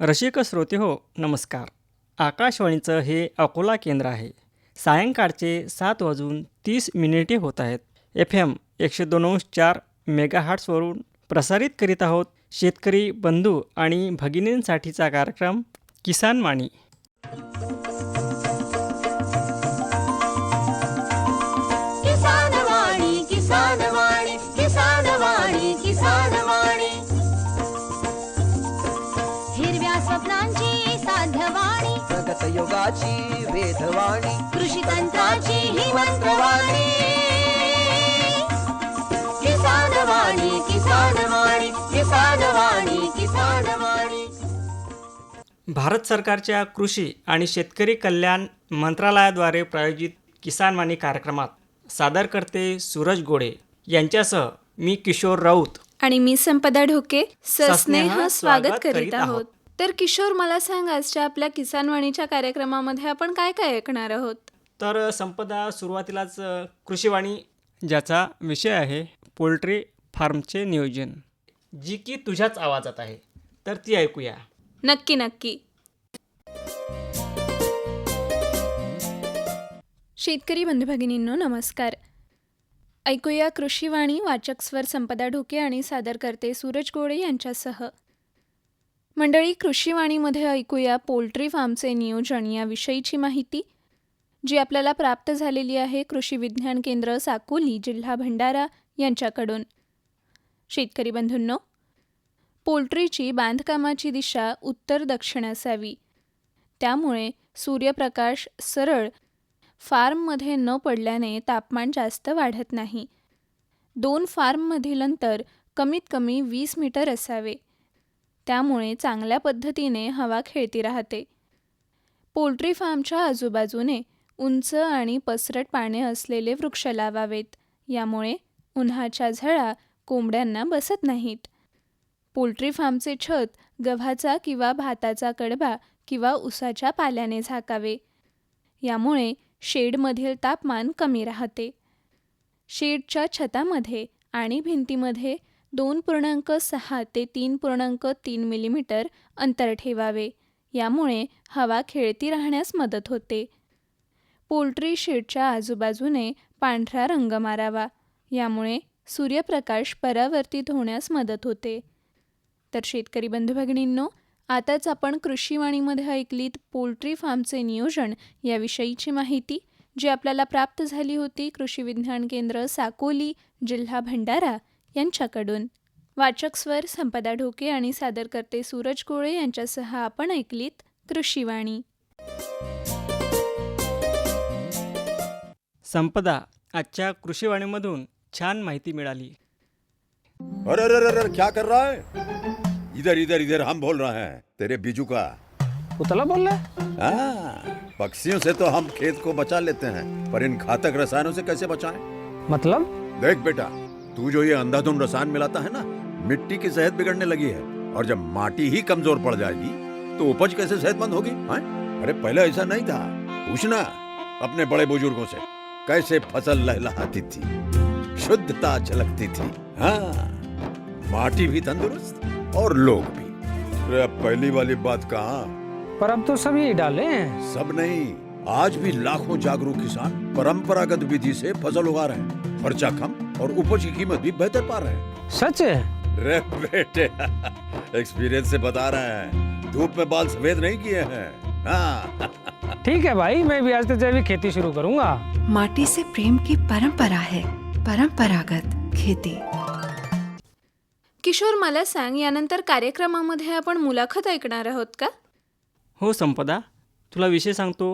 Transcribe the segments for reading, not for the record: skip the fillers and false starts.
रसिक श्रोते हो, नमस्कार. आकाशवाणीचं हे अकोला केंद्र आहे. सायंकाळचे 7:30 होत आहेत. FM 102.4 मेगाहर्ट्झवरून प्रसारित करीत आहोत शेतकरी बंधू आणि भगिनींसाठीचा कार्यक्रम किसान वाणी. किसान वाणी, किसान वाणी, किसान वाणी, किसान वाणी. हिरव्या स्वप्नांची साध्यवाणी, प्रगत योगाची वेधवाणी, कृषी तंत्राची ही मंत्रवाणी. किसान वाणी, किसान वाणी, किसान वाणी, किसान वाणी. भारत सरकारच्या कृषी आणि शेतकरी कल्याण मंत्रालयाद्वारे प्रायोजित किसान वाणी कार्यक्रमात सादर करते सूरज गोडे यांच्यासह मी किशोर राऊत आणि मी संपदा ढोके सस्नेह स्वागत करीत करीत आहोत. आहोत. तर किशोर, मला सांग, आजच्या आपल्या किसान वाणीच्या कार्यक्रमामध्ये आपण काय काय ऐकणार आहोत? तर संपदा, सुरुवातीलाच कृषीवाणी ज्याचा विषय आहे पोल्ट्री फार्मचे नियोजन, जी की तुझ्याच आवाजात आहे, तर ती ऐकूया. नक्की नक्की. शेतकरी बंधू भगिनींनो, नमस्कार. ऐकूया कृषीवाणी. वाचक स्वर संपदा ढोके आणि सादर करते सूरज गोडे यांच्यासह. मंडळी, कृषीवाणीमध्ये ऐकूया पोल्ट्री फार्मचे नियोजन याविषयीची माहिती, जी आपल्याला प्राप्त झालेली आहे कृषी विज्ञान केंद्र साकोली, जिल्हा भंडारा यांच्याकडून. शेतकरी बंधूंनो, पोल्ट्रीची बांधकामाची दिशा उत्तर दक्षिण असावी. त्यामुळे सूर्यप्रकाश सरळ फार्ममध्ये न पडल्याने तापमान जास्त वाढत नाही. 2 फार्ममधील अंतर कमीत कमी 20 मीटर असावे. त्यामुळे चांगल्या पद्धतीने हवा खेळती राहते. पोल्ट्री फार्मच्या आजूबाजूने उंच आणि पसरट पाने असलेले वृक्ष लावावेत. यामुळे उन्हाच्या झळा कोंबड्यांना बसत नाहीत. पोल्ट्री फार्मचे छत गव्हाचा किंवा भाताचा कडबा किंवा उसाच्या पाल्याने झाकावे. यामुळे शेडमधील तापमान कमी राहते. शेडच्या छतामध्ये आणि भिंतीमध्ये 2.6 ते 3.3 मिलीमीटर अंतर ठेवावे. यामुळे हवा खेळती राहण्यास मदत होते. पोल्ट्री शेडच्या आजूबाजूने पांढरा रंग मारावा. यामुळे सूर्यप्रकाश परावर्तित होण्यास मदत होते. तर शेतकरी बंधू भगिनींनो, आताच आपण कृषीवाणीमध्ये ऐकलीत पोल्ट्री फार्मचे नियोजन याविषयीची माहिती, जी आपल्याला प्राप्त झाली होती कृषी विज्ञान केंद्र साकोली, जिल्हा भंडारा यांच्याकडून. वाचक स्वर संपदा ढोके आणि सादर करते सूरज गोळे यांच्यासह आपण ऐकलीत कृषीवाणी. संपदा, आजच्या कृषीवाणीमधून छान माहिती मिळाली. अरे अरे अरे क्या कर रहा है? इधर इधर इधर, हम बोल रहे हैं तेरे बीजू का. उतला बोल रहा है? हाँ, पक्षियों से तो हम खेत को बचा लेते हैं, पर इन घातक रसायनों से कैसे बचाएं? मतलब? देख बेटा, तू जो ये अंधाधुंध रसायन मिलाता है ना, मिट्टी की सेहत बिगड़ने लगी है. और जब माटी ही कमजोर पड़ जाएगी तो उपज कैसे सेहतमंद होगी? हाँ? अरे पहले ऐसा नहीं था. पूछना अपने बड़े बुजुर्गों से, कैसे फसल लहलहाती थी, शुद्धता झलकती थी. हाँ, माटी भी तंदुरुस्त और लोग भी. अरे अब पहली वाली बात कहाँ? पर अब तो सभी डाले हैं. सब नहीं, आज भी लाखों जागरूक किसान परंपरागत विधि से फसल उगा रहे हैं. खर्चा कम और उपज की कीमत भी बेहतर पा रहे हैं. सच है? रे बेटे, एक्सपीरियंस से बता रहे हैं. धूप में बाल सफेद नहीं किए हैं. हाँ. ठीक है भाई, मैं भी आज से जैविक खेती शुरू करूंगा. माटी से प्रेम की परंपरा है. परंपरागत खेती. किशोर, मला सांग, यानंतर कार्यक्रमामध्ये आपण मुलाखत ऐकणार आहोत का? हो संपदा, तुला विषय सांगतो.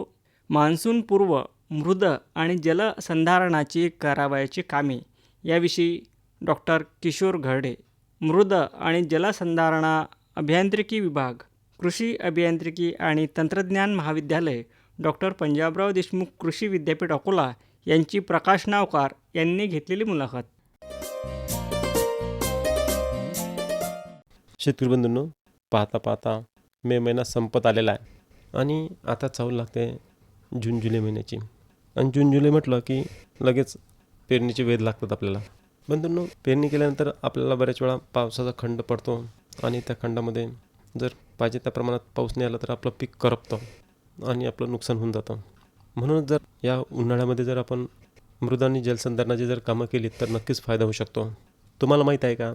मान्सूनपूर्व मृद आणि जलसंधारणाची करावयाची कामे याविषयी डॉक्टर किशोर घरडे, मृद आणि जलसंधारणा अभियांत्रिकी विभाग, कृषी अभियांत्रिकी आणि तंत्रज्ञान महाविद्यालय, डॉक्टर पंजाबराव देशमुख कृषी विद्यापीठ अकोला यांची प्रकाश नावकार यांनी घेतलेली मुलाखत. शेतकरी बंधूंनो, पाहता पाहता मे महिना संपत आलेला आहे आणि आता चालू लागते जून जुलै महिन्याची. आणि जून जुलै म्हटलं की लगेच पेरणीचे वेध लागतात आपल्याला. बंधूंनो, पेरणी केल्यानंतर आपल्याला बऱ्याच वेळा पावसाचा खंड पडतो आणि त्या खंडामध्ये जर पाहिजे त्या प्रमाणात पाऊस नाही आला तर आपलं पीक करपतं आणि आपलं नुकसान होऊन जातं. म्हणून जर या उन्हाळ्यामध्ये जर आपण मृदा आणि जलसंधारणाची जर कामं केली तर नक्कीच फायदा होऊ शकतो. तुम्हाला माहीत आहे का,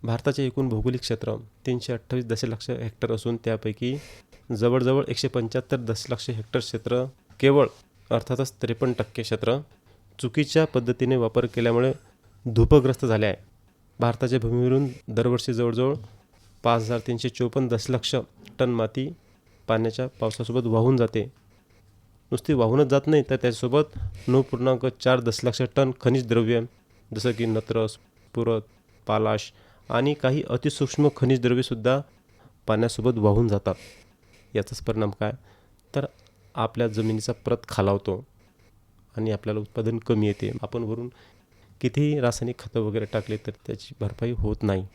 भारताचे एकूण भौगोलिक क्षेत्र 328 दशलक्ष हेक्टर असून त्यापैकी जवळजवळ 175 दशलक्ष हेक्टर क्षेत्र केवळ अर्थातच 53% क्षेत्र चुकीच्या पद्धतीने वापर केल्यामुळे धूपग्रस्त झाले आहे. भारताच्या भूमीवरून दरवर्षी जवळजवळ 5354 दशलक्ष टन माती पाण्याच्या पावसासोबत वाहून जाते. नुसती वाहूनच जात नाही तर त्याच्यासोबत 9.4 दशलक्ष टन खनिज द्रव्य जसं की नत्र, स्फुरद, पालाश आणि काही अतिसूक्ष्म खनिज द्रव्येसुद्धा पाण्यासोबत वाहून जातात. याचाच परिणाम काय, तर आपल्या जमिनीचा प्रत खालावतो आणि आपल्याला उत्पादन कमी येते. आपण वरून कितीही रासायनिक खतं वगैरे टाकले तर त्याची भरपाई होत नाही.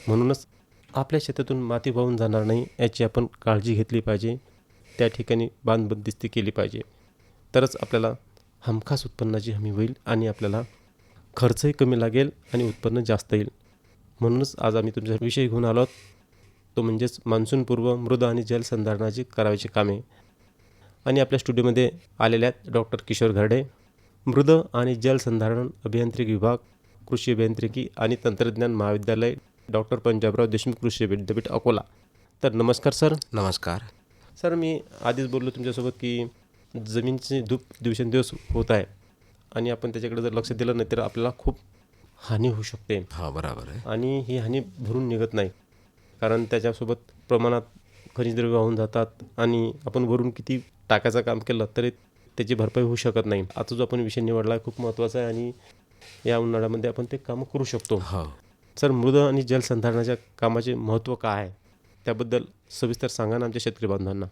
म्हणूनच आपल्या शेतातून माती वाहून जाणार नाही याची आपण काळजी घेतली पाहिजे. त्या ठिकाणी बांधबंदिस्ती केली पाहिजे. तरच आपल्याला हमखास उत्पन्नाची हमी होईल आणि आपल्याला खर्चही कमी लागेल आणि उत्पन्न जास्त येईल. म्हणूनच आज आम्ही तुमचा विषय घेऊन आलो आहोत, तो म्हणजेच मान्सूनपूर्व मृदा आणि जलसंधारणाची करावयाची कामे. आणि आपल्या स्टुडिओमध्ये आलेल्या आहेत डॉक्टर किशोर घरडे, मृद आणि जलसंधारण अभियांत्रिकी विभाग, कृषी अभियांत्रिकी आणि तंत्रज्ञान महाविद्यालय, डॉक्टर पंजाबराव देशमुख कृषी विद्यापीठ अकोला. तर नमस्कार सर. नमस्कार. सर, मी आधीच बोललो तुमच्यासोबत की जमिनीची धूप दिवसेंदिवस होत आहे आणि आपण त्याच्याकडे जर लक्ष दिलं नाही तर आपल्याला खूप हानी होऊ शकते. हा, बरोबर आहे. आणि ही हानी भरून निघत नाही, कारण त्याच्यासोबत प्रमाणात खनिजद्रव्य वाहून जातात आणि आपण वरून किती टाकायचं काम केलं तरी त्याची भरपाई होऊ शकत नाही. आता जो आपण विषय निवडला खूप महत्त्वाचा आहे आणि या उन्हाळ्यामध्ये आपण ते कामं करू शकतो. हो. सर, मृदा आणि जलसंधारणाच्या कामाचे महत्त्व काय आहे त्याबद्दल सविस्तर सांगा ना आमच्या शेतकरी बांधवांना.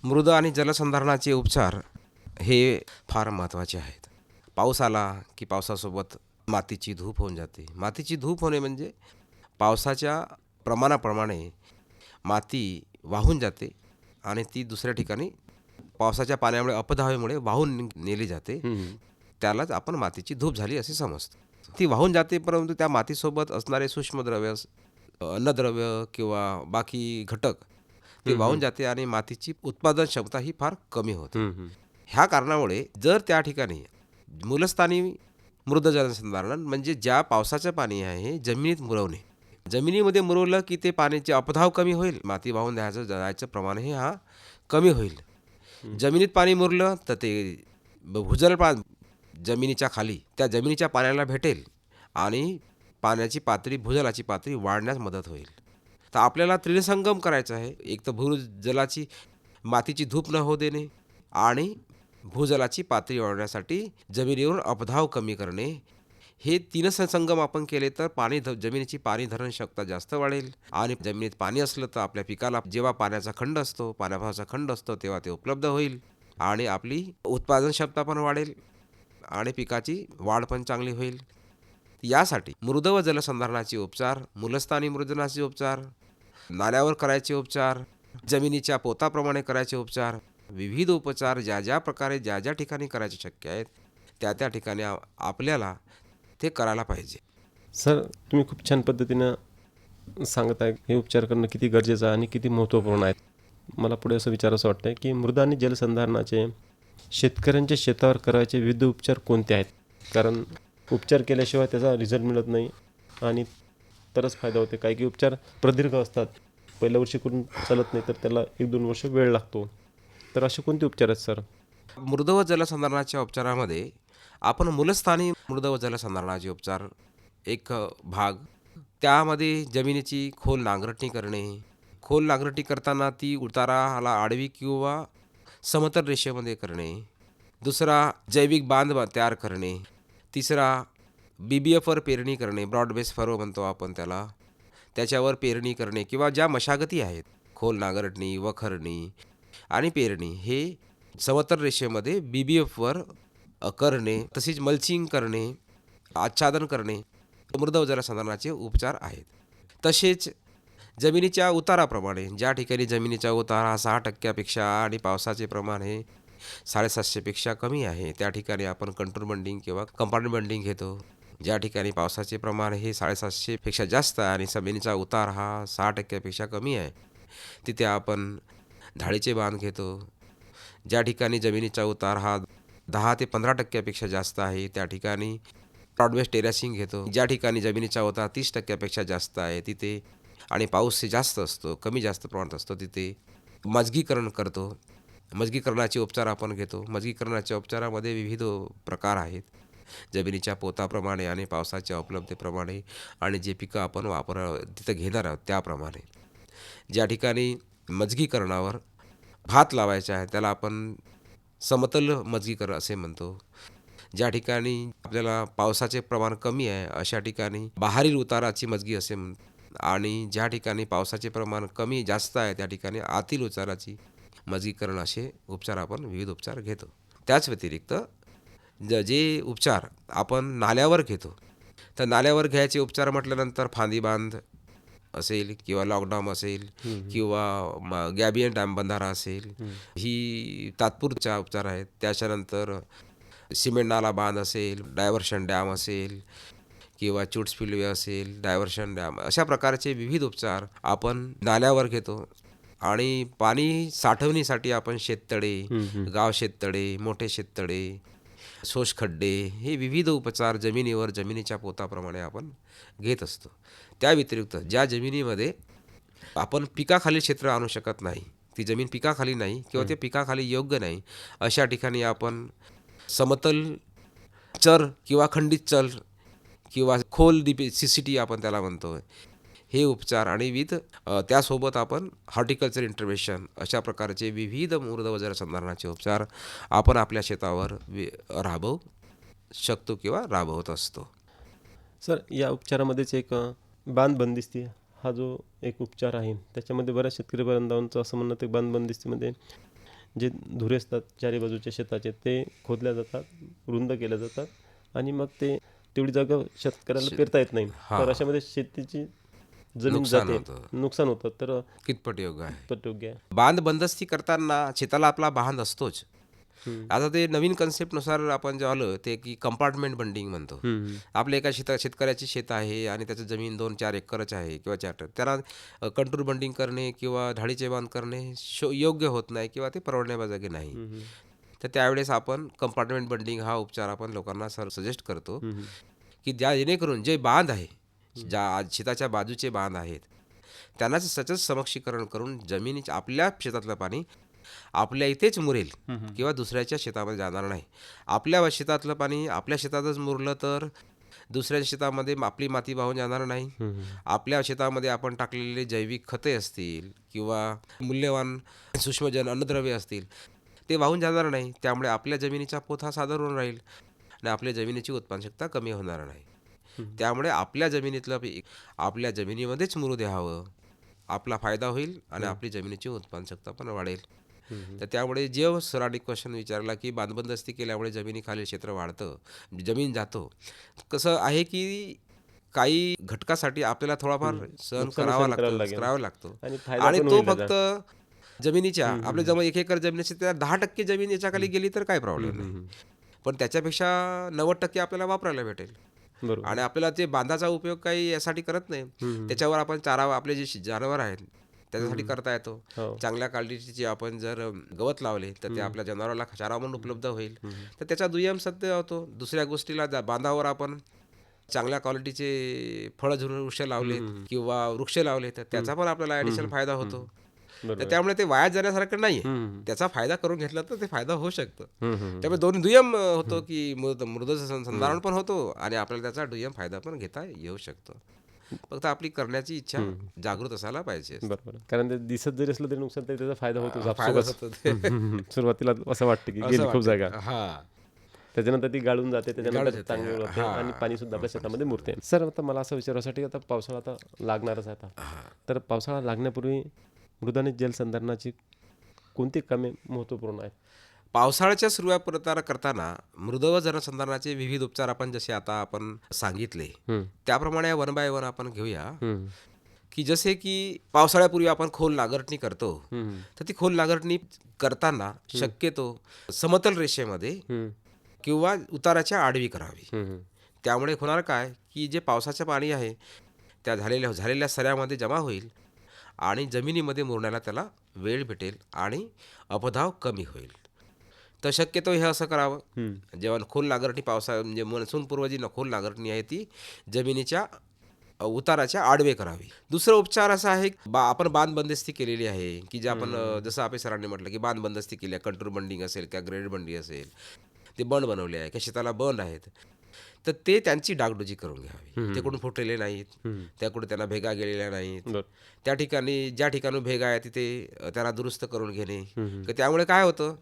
मृदा आणि जलसंधारणाचे उपचार हे फार महत्त्वाचे आहेत. पाऊस आला की पावसासोबत मातीची धूप होऊन जाते. मातीची धूप होणे म्हणजे पावसाच्या प्रमाणाप्रमाणे माती वाहून जाते आणि ती दुसऱ्या ठिकाणी पावसाच्या पाण्यामुळे अपधावेमुळे वाहून नेली जाते. त्यालाच आपण मातीची धूप झाली असे समजतो. ती वाहून जाते, परंतु त्या मातीसोबत असणारे सूक्ष्मद्रव्य, अन्नद्रव्य किंवा बाकी घटक ते वाहून जाते आणि मातीची उत्पादन क्षमता ही फार कमी होते. ह्या कारणामुळे जर त्या ठिकाणी मूलस्थानी मृद जलसंधारण म्हणजे ज्या पावसाचं पाणी आहे जमिनीत मुरवणे, जमिनीमध्ये मुरवलं की ते पाण्याचे अपधाव कमी होईल, माती वाहून जायचं प्रमाण हे हा कमी होईल. जमिनीत पाणी मुरलं तर ते भूजल जमिनीच्या खाली त्या जमिनीच्या पाण्याला भेटेल आणि पाण्याची पातळी, भूजलाची पातळी वाढण्यास मदत होईल. तर आपल्याला त्रिसंगम करायचं आहे. एक तर भूजलाची मातीची धूप न होऊ देणे आणि भूजलाची पातळी वाढवण्यासाठी जमिनीवर अपधाव कमी करणे, हे तीन संगम आपण केले तर जमिनीची पाणी धरण क्षमता जास्त वाढेल. आणि जमिनीत पाणी असलं तर आपल्या पिकाला जेव्हा पाण्याचा खंड असतो, पाण्याभावाचा खंड असतो, तेव्हा ते उपलब्ध होईल आणि आपली उत्पादन क्षमता पण वाढेल आणि पिकाची वाढ पण चांगली होईल. यासाठी मृद व जलसंधारणाचे उपचार, मूलस्थानी मृदनाचे उपचार, नाल्यावर करायचे उपचार, जमिनीच्या पोताप्रमाणे करायचे उपचार, विविध उपचार ज्या ज्या प्रकारे ज्या ज्या ठिकाणी करायचे शक्य आहेत त्या त्या ठिकाणी आपल्याला ते करायला पाहिजे. सर, तुम्ही खूप छान पद्धतीनं सांगत आहे हे उपचार करणं किती गरजेचं आहे आणि किती महत्त्वपूर्ण आहे. मला पुढे असं विचारायचं वाटतं की मृदा आणि जलसंधारणाचे शेतकऱ्यांच्या शेतावर करायचे विविध उपचार कोणते आहेत, कारण उपचार केल्याशिवाय त्याचा रिझल्ट मिळत नाही आणि तरच फायदा होते. काही उपचार प्रदीर्घ असतात, पहिल्या वर्षी करून चालत नाही तर त्याला 1-2 वर्ष वेळ लागतो. तर असे कोणते उपचार आहेत सर? मृद व जलसंधारणाच्या उपचारामध्ये आपण मूलस्थानी मृद व जलसंधारणाचे उपचार एक भाग, त्यामध्ये जमिनीची खोल नांगरटणी करणे. खोल नांगरटणी करताना ती उताराला आडवी किंवा समतल रेषेमध्ये करणे. दुसरा, जैविक बांध तयार करणे. तिसरा, BBFवर पेरणी करणे, ब्रॉड बेस फरो म्हणतो आपण त्याला, त्याच्यावर पेरणी करणे किंवा ज्या मशागती आहेत खोल नांगरटणी, वखरणी आणि पेरणी हे समतल रेषेमध्ये BBFवर करणे. तसेच मल्चिंग करणे, आच्छादन करणे मृद व जलसंधारणाचे उपचार आहेत. तसेच जमिनीच्या उताराप्रमाणे, ज्या ठिकाणी जमिनीचा उतार हा 6% आणि पावसाचे प्रमाण हे 750पेक्षा कमी आहे त्या ठिकाणी आपण कंटूर बंडिंग किंवा कंपाऊंड बंडिंग घेतो. ज्या ठिकाणी पावसाचे प्रमाण हे 750पेक्षा जास्त आहे आणि जमिनीचा उतार हा 6%पेक्षा कमी आहे तिथे आपण धाडीचे बांध घेतो. ज्या ठिकाणी जमिनीचा उतार हा 10 ते 15% जास्त आहे त्या ठिकाणी ब्रॉडबेस टेरेसिंग घेतो. ज्या ठिकाणी जमिनीचा उतार 30% जास्त आहे तिथे आणि पाऊस जास्त असतो, कमी जास्त प्रमाणात असतो, तिथे मजगीकरण करतो. मजगीकरणाचे उपचार आपण घेतो. मजगीकरणाच्या उपचारामध्ये विविध प्रकार आहेत. जमिनीच्या पोताप्रमाणे आणि पावसाच्या उपलब्धतेप्रमाणे आणि जे पिकं आपण तिथं घेणार आहोत त्याप्रमाणे. ज्या ठिकाणी मजगीकरणावर भात लावायचा आहे त्याला आपण समतल मजगीकरण असे म्हणतो. ज्या ठिकाणी आपल्याला पावसाचे प्रमाण कमी आहे अशा ठिकाणी बहारील उताराची मजगी असे म्हणतो. आणि ज्या ठिकाणी पावसाचे प्रमाण कमी जास्त आहे त्या ठिकाणी आतील उताराची मजगीकरण असे उपचार आपण विविध उपचार घेतो. त्याच व्यतिरिक्त जे उपचार आपण नाल्यावर घेतो तर नाल्यावर घ्यायचे उपचार म्हटल्यानंतर फांदी बांध असेल किंवा लॉकडाऊन असेल किंवा गॅबियन डॅम बंधारा असेल, ही तात्पुरते उपचार आहेत. त्याच्यानंतर सिमेंट नाला बांध असेल, डायव्हर्शन डॅम असेल किंवा चूट स्पिलवे असेल, डायव्हर्शन डॅम, अशा प्रकारचे विविध उपचार आपण नाल्यावर घेतो. आणि पाणी साठवणीसाठी आपण शेततळे, गाव शेततळे, मोठे शेततळे, शोषखड्डे, हे विविध उपचार जमिनीवर जमिनीच्या पोताप्रमाणे आपण घेत असतो. त्या व्यतिरिक्त ज्या जमिनीमध्ये आपण पिकाखाली क्षेत्र आणू शकत नाही, ती जमीन पिकाखाली नाही किंवा ते पिकाखाली योग्य नाही, अशा ठिकाणी आपण समतल चर किंवा खंडित चल किंवा खोल CCT आपण त्याला म्हणतो, हे उपचार आणि त्यासोबत आपण हॉर्टिकल्चर इंटरव्हेन्शन अशा प्रकारचे विविध मृद व जलसंधारणाचे उपचार आपण आपल्या शेतावर राबवू शकतो किंवा राबवत असतो. सर, या उपचारामध्येच एक बांध बंदिस्ती हा जो एक उपचार आहे त्याच्यामध्ये बऱ्याच शेतकरी बांधवांचं असं म्हणणं, ते बांध बंदिस्तीमध्ये जे धुरे असतात चारी बाजूच्या शेताचे ते खोदल्या जातात, रुंद केल्या जातात आणि मग ते तेवढी जागा शेतकऱ्याला पेरता येत नाही. तर अशामध्ये शेतीची जमीन जाते, नुकसान होतं. तर कितपट योग्य आहे? कितपट योग्य आहे? बांध बंदस्ती करताना शेताला आपला बांध असतोच. आता ते नवीन कन्सेप्टनुसार आपण जे आलं ते की कंपार्टमेंट बंडिंग म्हणतो. आपल्या एका शेतकऱ्याची शेत आहे आणि त्याचं जमीन 2-4 एकरच आहे किंवा 4, त्याला कंटूर बंडिंग करणे किंवा धाडीचे बांध करणे योग्य होत नाही किंवा ते परवडण्याजोगे नाही. तर त्यावेळेस आपण कंपार्टमेंट बंडिंग हा उपचार आपण लोकांना सजेस्ट करतो की जेणेकरून जे बांध आहे, ज्या शेताच्या बाजूचे बांध आहेत त्यांनाच सतत समक्षीकरण करून जमिनीच्या आपल्या शेतातलं पाणी आपल्या इथेच मुरेल किंवा दुसऱ्याच्या शेतामध्ये जाणार नाही. आपल्या शेतातलं पाणी आपल्या शेतातच मुरलं तर दुसऱ्या शेतामध्ये आपली माती वाहून जाणार नाही. आपल्या शेतामध्ये आपण टाकलेले जैविक खते असतील किंवा मूल्यवान सूक्ष्मजन अन्नद्रव्य असतील ते वाहून जाणार नाही. त्यामुळे आपल्या जमिनीचा पोत हा सादर होऊन राहील आणि आपल्या जमिनीची उत्पादनक्षमता कमी होणार नाही. त्यामुळे आपल्या जमिनीतलं आपल्या जमिनीमध्येच मुरू द्यावं, आपला फायदा होईल आणि आपली जमिनीची उत्पादनक्षमता पण वाढेल. तर त्यामुळे जे सरांनी क्वेश्चन विचारला की बांधबंदस्ती केल्यामुळे जमिनीखालील क्षेत्र वाढतं, जमीन जातो, कसं आहे की काही घटकासाठी आपल्याला थोडाफार सहन करावा लागतो आणि तो फक्त जमिनीच्या आपल्या जवळ 1 एकर जमिनीची त्या 10% जमीन याच्याखाली गेली तर काय प्रॉब्लेम नाही, पण त्याच्यापेक्षा 90% आपल्याला वापरायला भेटेल. आणि आपल्याला ते बांधाचा उपयोग काही यासाठी करत नाही, त्याच्यावर आपण चारा, आपले जे जनावर आहेत त्याच्यासाठी करता येतो. चांगल्या क्वालिटीचे आपण जर गवत लावले तर ते आपल्या जनावराला चारा म्हणून उपलब्ध होईल, तर त्याचा दुय्यम सत्य होतो. दुसऱ्या गोष्टीला बांधावर आपण चांगल्या क्वालिटीचे फळं वृक्ष लावले किंवा वृक्ष लावले तर त्याचा पण आपल्याला ॲडिशनल फायदा होतो. तर त्यामुळे ते वाया जाण्यासारखं नाही, त्याचा फायदा करून घेतला तर ते फायदा होऊ शकतो. त्यामुळे दोन्ही दुय्यम होतो की मृद संधारण पण होतो आणि आपल्याला त्याचा दुय्यम फायदा पण घेता येऊ शकतो. फक्त आपली करण्याची इच्छा जागृत असायला पाहिजे. बरोबर, कारण ते दिसत जरी असलं तरी नुकसान तरी त्याचा फायदा होतो. सुरुवातीला असं वाटतं की गेली खूप जागा, त्याच्यानंतर ती गाळून जाते, त्याच्यानंतर चांगली होते आणि पाणी सुद्धा आपल्या शेतामध्ये मुरते. सर, आता मला असं विचारासाठी, आता पावसाळा आता लागणारच आहे आता, तर पावसाळा लागण्यापूर्वी मृद आणि जलसंधारणाची कोणती कामे महत्त्वपूर्ण आहेत? पावसाळ्याच्या सुरुवात करताना मृद व जलसंधारणाचे विविध उपचार आपण जसे आता आपण सांगितले त्याप्रमाणे 1 बाय 1 आपण घेऊया. की जसे की पावसाळ्यापूर्वी आपण खोल नांगरणी करतो, तर ती खोल नांगरणी करताना शक्यतो समतल रेषेमध्ये किंवा उताराच्या आडवी करावी. त्यामुळे होणार काय की जे पावसाचं पाणी आहे त्या झालेल्या सऱ्यामध्ये जमा होईल आणि जमिनीमध्ये मुरण्याला त्याला वेळ भेटेल आणि अपधाव कमी होईल. तर शक्यतो हे असं करावं, जेव्हा खोल नांगरणी म्हणजे मान्सूनपूर्व जी खोल नांगरणी आहे ती जमिनीच्या उताराच्या आडवे करावी. दुसरा उपचार असा आहे, आपण बांध बंदिस्ती केलेली आहे की जे आपण जसं आपल्या सरांनी म्हटलं की बांध बंदिस्ती केली आहे, कंट्रोल बंडिंग असेल किंवा ग्रेड बंडी असेल, ते बंड बनवले आहे किंवा शेताला बंड आहेत, तर ते त्यांची डागडुजी करून घ्यावी. ते कुठून फुटलेले नाहीत, त्याकडून त्यांना भेगा गेलेल्या नाहीत. त्या ठिकाणी ज्या ठिकाणी भेगा आहे तिथे त्यांना दुरुस्त करून घेणे. त्यामुळे काय होतं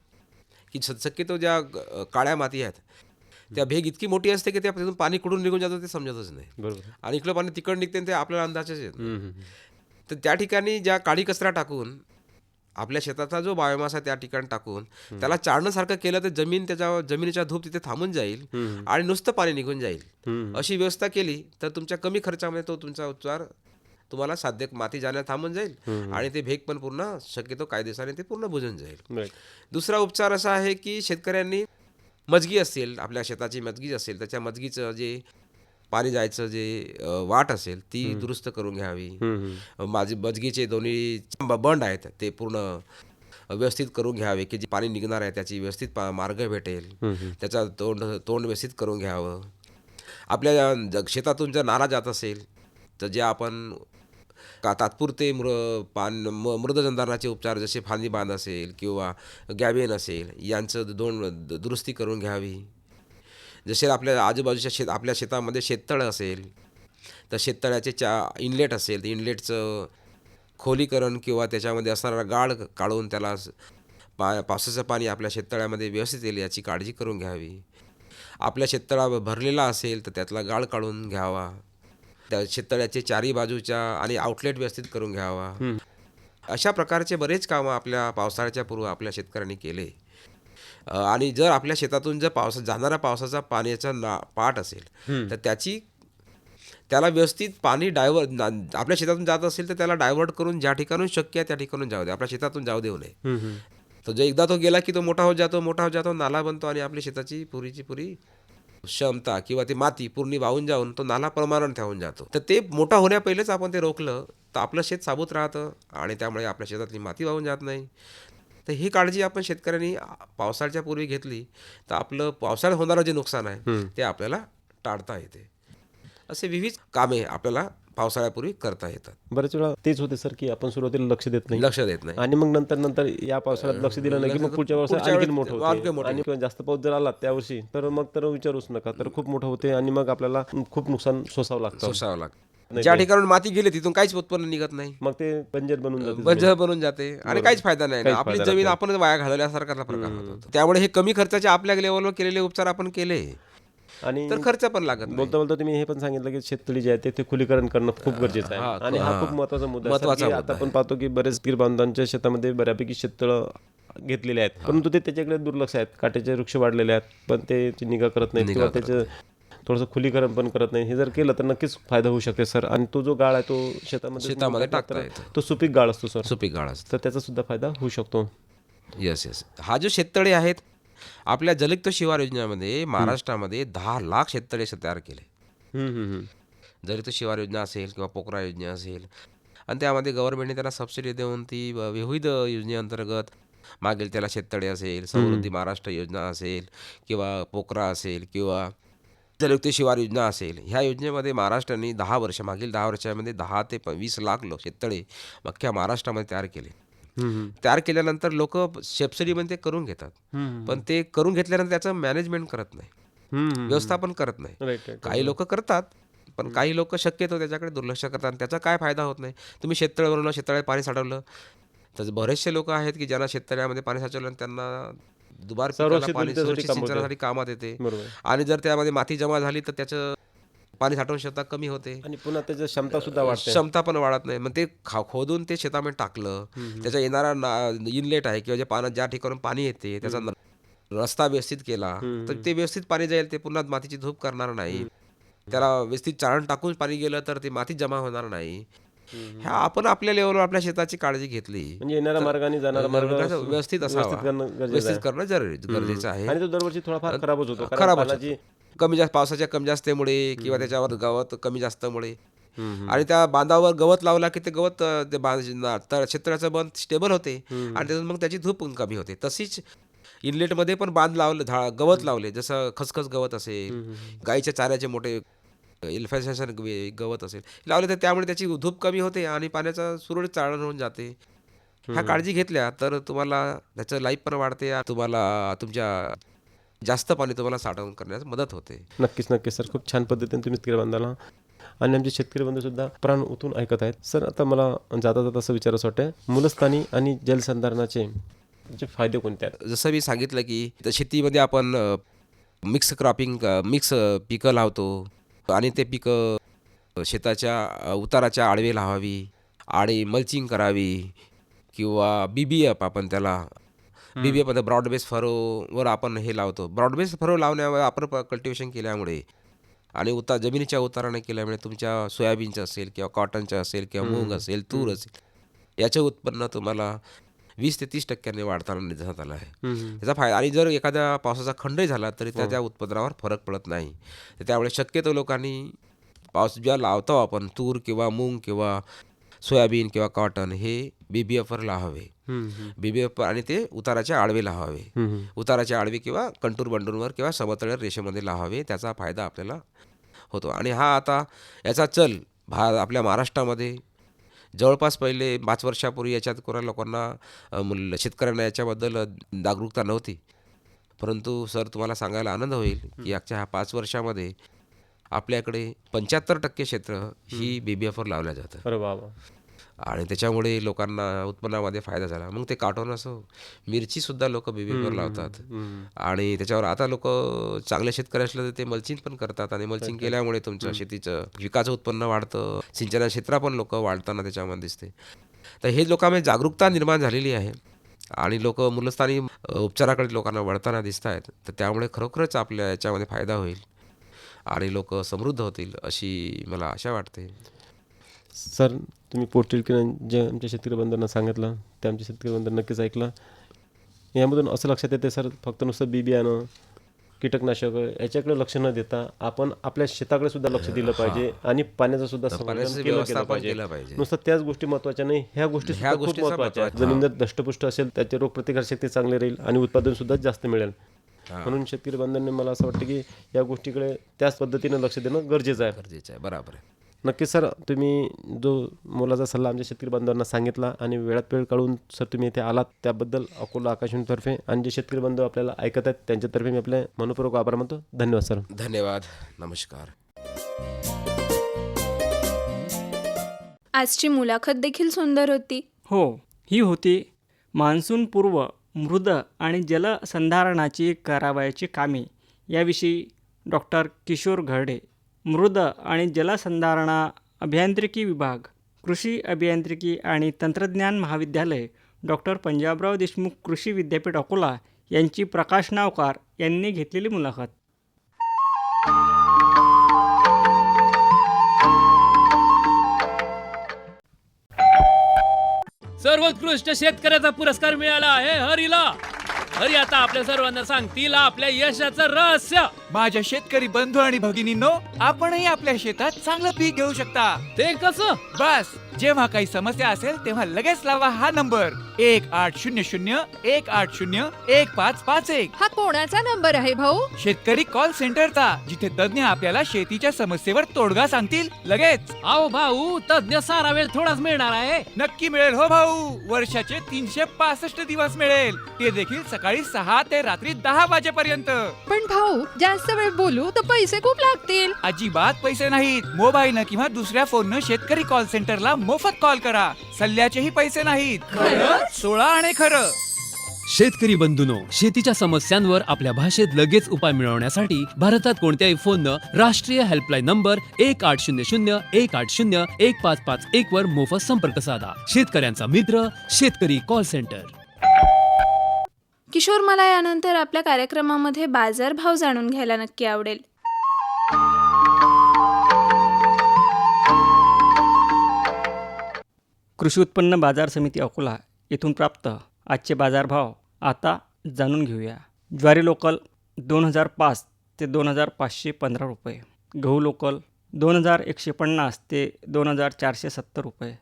की शक्यतो ज्या काळ्या माती आहेत त्या भेग इतकी मोठी असते की त्यातून पाणी कुठून निघून जातं ते समजतच नाही, आणि इकडलं पाणी तिकड निघते ते आपल्याला अंदाजच येत नाही. तर त्या ठिकाणी ज्या काळी कचरा टाकून आपल्या शेताचा जो बायोमास आहे त्या ठिकाणी टाकून त्याला चाळण्यासारखं केलं तर जमिनीच्या धूप तिथे थांबून जाईल आणि नुसतं पाणी निघून जाईल. अशी व्यवस्था केली तर तुमच्या कमी खर्चामध्ये तो तुमचा उपचार तुम्हाला साध्य, माती जाण्यात थांबून जाईल आणि ते भेग पण पूर्ण शक्यतो कायदेशीर ते पूर्ण बुजून जाईल. दुसरा उपचार असा आहे की शेतकऱ्यांनी मजगी असेल, आपल्या शेताची मजगी असेल, त्याच्या मजगीचं जे पाणी जायचं जे वाट असेल ती दुरुस्त करून घ्यावी. मजगीचे दोन्ही बंड आहेत ते पूर्ण व्यवस्थित करून घ्यावे की जे पाणी निघणार आहे त्याची व्यवस्थित मार्ग भेटेल, त्याचा तोंड व्यवस्थित करून घ्यावं. आपल्या शेतातून जर नाला जात असेल तर जे आपण तात्पुरते मृदजंधारणाचे उपचार जसे फांदी बांध असेल किंवा गॅबियन असेल यांचं दुरुस्ती करून घ्यावी. जसे आपल्या आजूबाजूच्या आपल्या शेतामध्ये शेततळं असेल तर शेततळ्याचे इनलेट असेल तर इनलेटचं खोलीकरण किंवा त्याच्यामध्ये असणारा गाळ काढून त्याला पावसाचं पाणी आपल्या शेततळ्यामध्ये व्यवस्थित येईल याची काळजी करून घ्यावी. आपल्या शेततळा भरलेला असेल तर त्यातला गाळ काढून घ्यावा. त्या शेततळ्याचे चारी बाजूच्या आणि आउटलेट व्यवस्थित करून घ्यावा. अशा प्रकारचे बरेच कामं आपल्या पावसाळ्याच्या पूर्व आपल्या शेतकऱ्यांनी केले. आणि जर आपल्या शेतातून जर जाणारा पावसाचा पाण्याचा पाट असेल तर त्याला व्यवस्थित पाणी आपल्या शेतातून जात असेल तर त्याला डायव्हर्ट करून ज्या ठिकाणून शक्य आहे त्या ठिकाणून जाऊ दे, आपल्या शेतातून जाऊ देऊ नये. तर जर एकदा तो गेला की तो मोठा होत जातो, नाला बनतो आणि आपल्या शेताची पुरी क्षमता किंवा ती माती पूर्ण वाहून जाऊन तो नाला प्रमाणात ठेवून जातो. तर ते मोठा होण्यापहिलेच आपण ते रोखलं तर आपलं शेत साबूत राहतं आणि त्यामुळे आपल्या शेतातली माती वाहून जात नाही. तर ही काळजी आपण शेतकऱ्यांनी पावसाळ्याच्या पूर्वी घेतली तर आपलं पावसाळ्यात होणारं जे नुकसान आहे ते आपल्याला टाळता येते. असे विविध कामे आपल्याला पावसाळ्यापूर्वी करता येतात. बरेच वेळा तेच होते सर की आपण सुरुवातीला लक्ष देत नाही आणि मग नंतर या पावसाळ्यात लक्ष दिलं नाही की मग पुढच्या वर्षी आणखी मोठं होतं आणि जास्त पाऊस जर आला त्या वर्षी तर मग तर विचारूच नका, तर खूप मोठं होते आणि मग आपल्याला खूप नुकसान सोसावं लागतं. ज्या ठिकाणी माती गेली तिथून काहीच उत्पन्न निघत नाही, मग ते बंजर बनून जाते आणि काहीच फायदा नाही. आपली जमीन आपण वाया घालवल्यासारखा प्रकार होतो. त्यामुळे हे कमी खर्चाचे आपल्या लेवलवर केलेले उपचार आपण केले आणि तर खर्च पण लागत नाही. बोलता तुम्ही हे पण सांगितलं की शेततळी जे आहे ते खुलीकरण करणं खूप गरजेचं आहे आणि हा खूप महत्वाचा मुद्दा आहे. आता आपण पाहतो की बरेच गीर बांधवांच्या शेतामध्ये बऱ्यापैकी शेततळं घेतलेले आहेत, परंतु ते त्याच्याकडे दुर्लक्ष आहेत. काटेचे वृक्ष वाढलेले आहेत पण ते निगा करत नाहीत किंवा त्याचं थोडंसं खुलीकरण पण करत नाही. हे जर केलं तर नक्कीच फायदा होऊ शकते सर. आणि तो जो गाळ आहे तो शेतामध्ये टाकता येतो, तो सुपीक गाळ असतो सर, सुपीक गाळ असतो, तर त्याचा सुद्धा फायदा होऊ शकतो. येस. हा जो शेततळे आहेत आपल्या जलयुक्त शिवार योजनेमध्ये महाराष्ट्रामध्ये 10 लाख शेततळे तयार केले. जलयुक्त शिवार योजना असेल किंवा पोखरा योजना असेल आणि त्यामध्ये गव्हर्नमेंटने त्याला सबसिडी देऊन ती विविध योजनेअंतर्गत मागेल त्याला शेततळे असेल, समृद्धी महाराष्ट्र योजना असेल किंवा पोखरा असेल किंवा जलयुक्त शिवार योजना असेल, ह्या योजनेमध्ये महाराष्ट्राने मागील 10 वर्षामध्ये 10 ते 20 लाख शेततळे अख्ख्या महाराष्ट्रामध्ये तयार केले. तयार केल्यानंतर लोक सबसिडीमध्ये ते करून घेतात, पण ते करून घेतल्यानंतर त्याचं मॅनेजमेंट करत नाही, व्यवस्थापन करत नाही. काही लोक करतात पण काही लोक शक्यतो त्याच्याकडे दुर्लक्ष करतात. त्याचा काय फायदा होत नाही. तुम्ही शेततळे बनवलं, शेततळ्यात पाणी साठवलं तर बरेचसे लोक आहेत की ज्यांना शेततळ्यामध्ये पाणी साचवलं त्यांना दुबार पाणी सिंचनासाठी कामात येते. आणि जर त्यामध्ये माती जमा झाली तर त्याचं पाणी साठवून क्षमता कमी होते आणि पुन्हा त्याची क्षमता सुद्धा वाढते, क्षमता पण वाढत नाही. मग ते खोदून ते शेतामध्ये टाकलं, त्याचा येणारा इनलेट आहे किंवा ज्या ठिकाणून पाणी येते त्याचा रस्ता व्यवस्थित केला तर ते व्यवस्थित पाणी जाईल, ते पुन्हा मातीची धूप करणार नाही. त्याला व्यवस्थित चाळण टाकून पाणी गेलं तर ते माती जमा होणार नाही. ह्या आपण आपल्या लेवलवर आपल्या शेताची काळजी घेतली म्हणजे येणाऱ्या मार्गाने जाणारा मार्ग व्यवस्थित करणं गरजेचं आहे. आणि तो दरवर्षी थोडाफार खराबच होतो, खराब कमी जास्त पावसाच्या कमी जास्तीमुळे किंवा त्याच्यावर गवत कमी जास्तमुळे आणि त्या बांधावर गवत लावला की ते गवत तर क्षेत्राचं बंद स्टेबल होते आणि त्यातून मग त्याची धूप पण कमी होते. तशीच इनलेटमध्ये पण बांध लावले, गवत लावले, जसं खसखस गवत असेल, गाईच्या चाऱ्याचे मोठे इल्फॅसेशन गवत असेल लावले, तर त्यामुळे त्याची धूप कमी होते आणि पाण्याचा सुरळीत चाळण होऊन जाते. ह्या काळजी घेतल्या तर तुम्हाला त्याचं लाईफ पण वाढते आणि तुम्हाला तुमच्या जास्त पाणी तुम्हाला साठवून करण्यास मदत होते. नक्कीच नक्कीच सर, खूप छान पद्धतीने तुम्ही शेतकरी बांधाला आणि आमचे शेतकरी बंधूसुद्धा प्राण ओतून ऐकत आहेत. सर, आता मला जाता जाता असं विचारायचं वाटतं, मूलस्थानी आणि जलसंधारणाचे जे फायदे कोणते आहेत? जसं मी सांगितलं की शेतीमध्ये आपण मिक्स क्रॉपिंग, मिक्स पिकं लावतो आणि ते पिकं शेताच्या उताराच्या आडवे लावावी आणि मल्चिंग करावी किंवा BBF आपण त्याला BBF मध्ये ब्रॉड बेस फरोवर आपण हे लावतो. ब्रॉड बेस फरो लावण्यावर आपण कल्टिवेशन केल्यामुळे आणि जमिनीच्या उताराने केल्यामुळे तुमच्या सोयाबीनचं असेल किंवा कॉटनचं असेल किंवा मूग असेल, तूर असेल, याचं उत्पन्न तुम्हाला 20 ते 30% वाढताना दिसत आलं आहे. त्याचा फायदा. आणि जर एखाद्या पावसाचा खंडही झाला तरी त्या उत्पादनावर फरक पडत नाही. तर त्यामुळे शक्यतो लोकांनी पाऊस ज्या लावतो आपण तूर किंवा मूग किंवा सोयाबीन किंवा कॉटन हे BBFवर लावावे. BBF आणि ते उताराच्या आडवे लावावे. उताराच्या आडवे किंवा कंटूर बंडूरवर किंवा समतळ रेषेमध्ये लावावे. त्याचा फायदा आपल्याला होतो. आणि हा आता याचा चल आपल्या महाराष्ट्रामध्ये जवळपास पहिले 5 वर्षापूर्वी याच्यात कोणा लोकांना शेतकऱ्यांना याच्याबद्दल जागरूकता नव्हती. परंतु सर, तुम्हाला सांगायला आनंद होईल की ह्या 5 वर्षामध्ये आपल्याकडे 75% क्षेत्र ही BBFवर लावल्या जातं. अरे बाबा. आणि त्याच्यामुळे लोकांना उत्पन्नामध्ये फायदा झाला. मग ते कॉटन असो, मिरचीसुद्धा लोक BBFवर लावतात. आणि त्याच्यावर आता लोक चांगले शेतकरी असले तर ते मल्चिंग पण करतात आणि मल्चिंग केल्यामुळे तुमचं शेतीचं पिकाचं उत्पन्न वाढतं, सिंचना क्षेत्र पण लोक वाढताना त्याच्यामध्ये दिसते. तर हे लोकांमध्ये जागरूकता निर्माण झालेली आहे आणि लोक मूलस्थानी उपचाराकडे लोकांना वळताना दिसत आहेत. तर त्यामुळे खरोखरच आपल्या याच्यामध्ये फायदा होईल आणि लोक समृद्ध होतील अशी मला आशा वाटते. सर, तुम्ही पोटतिडकीनं जे आमच्या शेतकरी बंधूंना सांगितलं ते आमच्या शेतकरी बंधूंना नक्कीच ऐकलं. यामधून असं लक्षात येते सर, फक्त नुसतं बियाणं, कीटकनाशक याच्याकडे लक्ष न देता आपण आपल्या शेताकडे सुद्धा लक्ष दिलं पाहिजे आणि पाण्याचं सुद्धा संवर्धन केलं पाहिजे. नुसतं त्याच गोष्टी महत्त्वाच्या नाही, ह्या गोष्टी खूप महत्त्वाच्या आहेत. जमीन जर दष्टपुष्ट असेल त्याचे रोगप्रतिकारशक्ती चांगली राहील आणि उत्पादन सुद्धा जास्त मिळेल. म्हणून शेतकरी बांधवांनी मला असं वाटतं की या गोष्टीकडे त्याच पद्धतीनं लक्ष देणं गरजेचं आहे. बरोबर आहे. नक्कीच सर, तुम्ही जो मोलाचा सल्ला आमच्या शेतकरी बांधवांना सांगितला आणि वेळात वेळ काढून सर तुम्ही इथे आलात त्याबद्दल अकोला आकाशवाणीतर्फे आणि जे शेतकरी बांधव आपल्याला ऐकत आहेत त्यांच्यातर्फे मी आपले मनपूर्वक आभार मानतो. धन्यवाद सर. धन्यवाद. नमस्कार. आजची मुलाखत देखील सुंदर होती. हो, ही होती मान्सूनपूर्व मृद आणि जलसंधारणाची करावयाची कामे याविषयी डॉक्टर किशोर घरडे, मृद आणि जलसंधारणा अभियांत्रिकी विभाग, कृषी अभियांत्रिकी आणि तंत्रज्ञान महाविद्यालय, डॉक्टर पंजाबराव देशमुख कृषी विद्यापीठ अकोला यांची प्रकाश नावकार यांनी घेतलेली मुलाखत. सर्वोत्कृष्ट शेतकऱ्याचा पुरस्कार मिळाला आहे हरीला. हरी आता आपल्या सर्वांना सांगतील आपल्या यशाचं रहस्य. माझ्या शेतकरी बंधू आणि भगिनींनो, आपणही आपल्या शेतात चांगलं पीक घेऊ शकता. ते कसं? बस, जेव्हा काही समस्या असेल तेव्हा लगेच लावा हा नंबर 1800-180-1551. हा कोणाचा नंबर आहे भाऊ? शेतकरी कॉल सेंटरचा, जिथे तज्ञ आपल्याला शेतीच्या समस्येवर तोडगा सांगतील लगेच. अहो भाऊ, तज्ञ सारा वेळ थोडाच मिळणार आहे. नक्की मिळेल हो भाऊ. वर्षाचे 365 दिवस मिळेल, ते देखील सकाळी 6 ते रात्री 10 वाजेपर्यंत. पण भाऊ, जास्त वेळ बोलू तर पैसे खूप लागतील. अजिबात पैसे नाहीत. मोबाईलनं किंवा दुसऱ्या फोननं शेतकरी कॉल सेंटरला मोफत कॉल करा. सल्ल्याचेही पैसे नाहीत. 16 आणि खरं. शेतकरी बंधूंनो, शेतीच्या समस्यांवर आपल्या भाषेत लगेच उपाय मिळवण्यासाठी भारतात कोणत्याही फोननं राष्ट्रीय हेल्पलाईन नंबर 1800-180-1551 वर मोफत संपर्क साधा. शेतकऱ्यांचा मित्र शेतकरी कॉल सेंटर. किशोर, मला यानंतर आपल्या कार्यक्रमामध्ये बाजारभाव जाणून घ्यायला नक्की आवडेल. कृषी उत्पन्न बाजार समिती अकोला येथून प्राप्त आजचे बाजारभाव आता जाणून घेऊया. ज्वारी लोकल 2005 ते 2515 रुपये, गहू लोकल 2150 ते 2470 रुपये.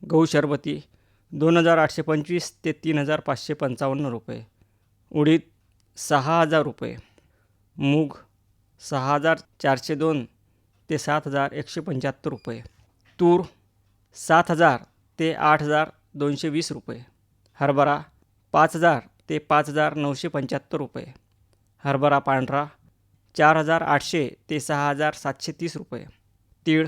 गहू शरबती 2825 ते 3555 रुपये. उडीद 6000 रुपये. मूग 6402 ते 7175 रुपये. तूर 7000 ते 8220 रुपये. हरभरा 5000 ते 5975 रुपये. हरभरा पांढरा 4800 ते 6730 रुपये. तीळ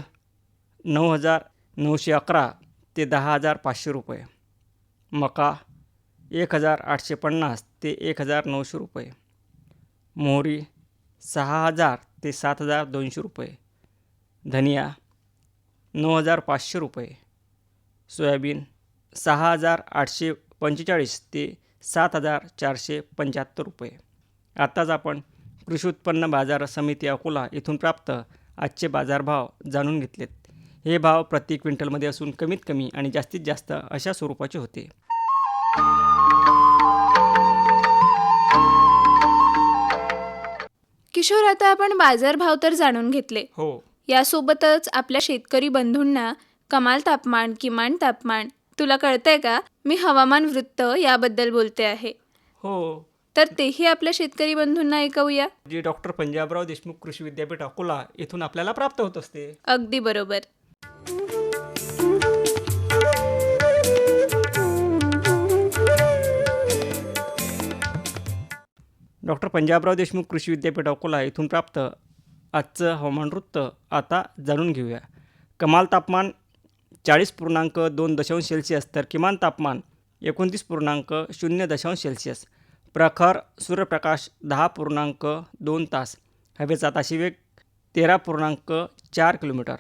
9911 ते 10500 रुपये. मका 1850 ते 1900 रुपये. मोहरी 6000 ते 7200 रुपये. धनिया 9500 रुपये. सोयाबीन 6845 ते 7475 रुपये. आत्ताच आपण कृषी उत्पन्न बाजार समिती अकोला येथून प्राप्त आजचे बाजारभाव जाणून घेतलेत. हे भाव प्रति क्विंटलमध्ये असून कमीत कमी आणि जास्तीत जास्त अशा स्वरूपाचे होते. किशोर, आता आपण बाजारभाव तर जाणून घेतले. हो, यासोबतच आपल्या शेतकरी बंधूंना कमाल तापमान, किमान तापमान, तुला कळतंय का, मी हवामान वृत्त याबद्दल बोलते आहे. हो. तर तेही आपल्या शेतकरी बंधूंना ऐकवूया. जे डॉक्टर पंजाबराव देशमुख कृषी विद्यापीठ अकोला येथून आपल्याला प्राप्त होत असते. अगदी बरोबर. डॉक्टर पंजाबराव देशमुख कृषी विद्यापीठ अकोला येथून प्राप्त आजचं हवामान वृत्त आता जाणून घेऊया. कमाल तापमान 40.2 तर किमान तापमान 29.0 प्रखर सूर्यप्रकाश 10.2 तास. हवेचा ताशी वेग 13.4 किलोमीटर.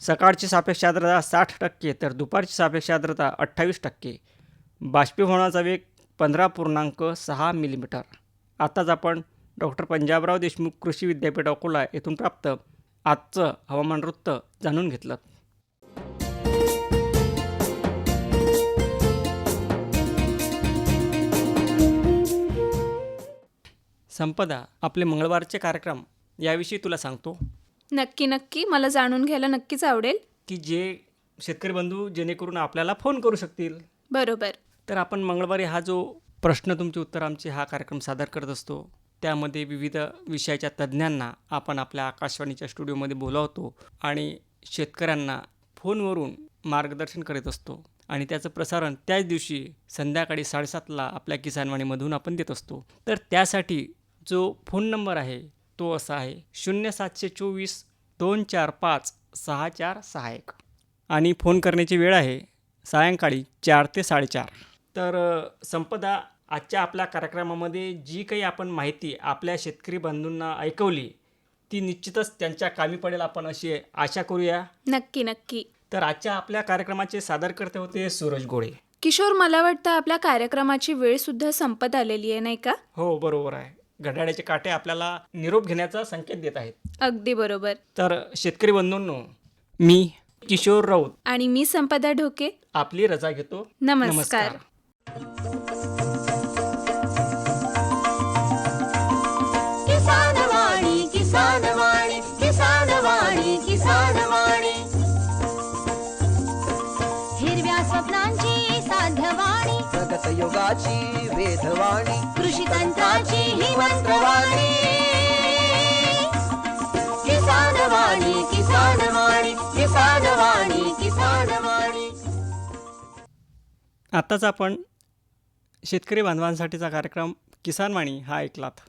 सकाळची सापेक्ष आर्द्रता 60% तर दुपारची सापेक्ष आर्द्रता 28%. बाष्पीभवनाचा वेग 15.6 मिलीमीटर. आत्ताच आपण डॉक्टर पंजाबराव देशमुख कृषी विद्यापीठ अकोला येथून प्राप्त आजचं हवामान वृत्त जाणून घेतलं. संपदा, आपले मंगळवारचे कार्यक्रम याविषयी तुला सांगतो. नक्की मला जाणून घ्यायला नक्कीच आवडेल. की जे शेतकरी बंधू जेणेकरून आपल्याला फोन करू शकतील. बरोबर. तर आपण मंगळवारी हा जो प्रश्न तुमचे उत्तर आमचे हा कार्यक्रम सादर करत असतो. त्यामध्ये विविध विषयाच्या तज्ज्ञांना आपण आपल्या आकाशवाणीच्या स्टुडिओमध्ये बोलावतो आणि शेतकऱ्यांना फोनवरून मार्गदर्शन करीत असतो आणि त्याचं प्रसारण त्याच दिवशी संध्याकाळी 7:30ला आपल्या किसानवाणीमधून आपण देत असतो. तर त्यासाठी जो फोन नंबर आहे तो असा आहे 0724 245 6461 आणि फोन करण्याची वेळ आहे सायंकाळी 4 ते 4:30. तर संपदा, आजच्या आपल्या कार्यक्रमामध्ये जी काही आपण माहिती आपल्या शेतकरी बंधूंना ऐकवली ती निश्चितच त्यांच्या कामी पडेल आपण अशी आशा करूया. नक्की. तर आजच्या आपल्या कार्यक्रमाचे सादरकर्ते होते सूरज गोळे. किशोर, मला वाटतं आपल्या कार्यक्रमाची वेळ सुद्धा संपत आलेली आहे, नाही का? हो, बरोबर आहे. घड्याळाचे काटे आपल्याला निरोप घेण्याचा संकेत देत आहेत. अगदी बरोबर. तर शेतकरी बंधूंनो, मी किशोर राऊत आणि मी संपदा ढोके आपली रजा घेतो. नमस्कार. किसानवाणी किसानवाणी किसानवाणी किसानवाणी हिरव्या स्वप्नांची साध्यवाणी प्रगत योगाची वेधवाणी कृषी तंत्राची ही मंत्रवाणी किसानवाणी किसानवाणी किसानवाणी किसानवाणी. आत्ताच आपण शेतकरी बांधवांसाठीचा कार्यक्रम किसानवाणी हा ऐकलात.